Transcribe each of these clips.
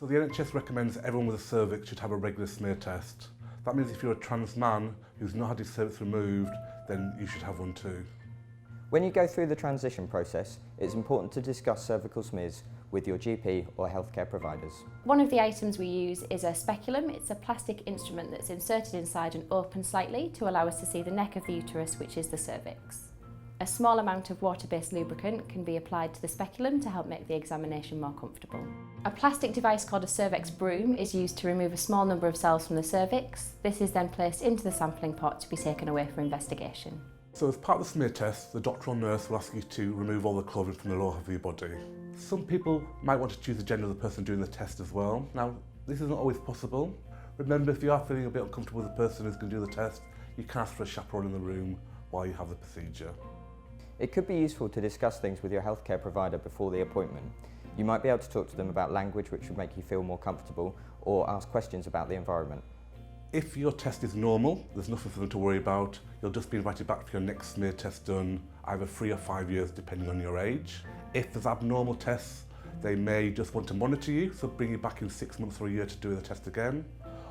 So the NHS recommends everyone with a cervix should have a regular smear test. That means if you're a trans man who's not had his cervix removed, then you should have one too. When you go through the transition process, it's important to discuss cervical smears with your GP or healthcare providers. One of the items we use is a speculum. It's a plastic instrument that's inserted inside and open slightly to allow us to see the neck of the uterus, which is the cervix. A small amount of water-based lubricant can be applied to the speculum to help make the examination more comfortable. A plastic device called a cervix broom is used to remove a small number of cells from the cervix. This is then placed into the sampling pot to be taken away for investigation. So as part of the smear test, the doctor or nurse will ask you to remove all the clothing from the lower half of your body. Some people might want to choose the gender of the person doing the test as well. Now, this isn't always possible. Remember, if you are feeling a bit uncomfortable with the person who's going to do the test, you can ask for a chaperone in the room while you have the procedure. It could be useful to discuss things with your healthcare provider before the appointment. You might be able to talk to them about language which would make you feel more comfortable, or ask questions about the environment. If your test is normal, there's nothing for them to worry about. You'll just be invited back for your next smear test done either 3 or 5 years depending on your age. If there's abnormal tests, they may just want to monitor you, so bring you back in 6 months or a year to do the test again.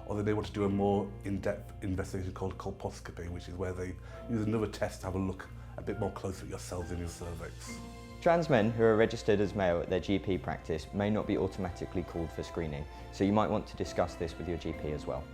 Or they may want to do a more in-depth investigation called colposcopy, which is where they use another test to have a look a bit more closely at your cells in your cervix. Trans men who are registered as male at their GP practice may not be automatically called for screening, so you might want to discuss this with your GP as well.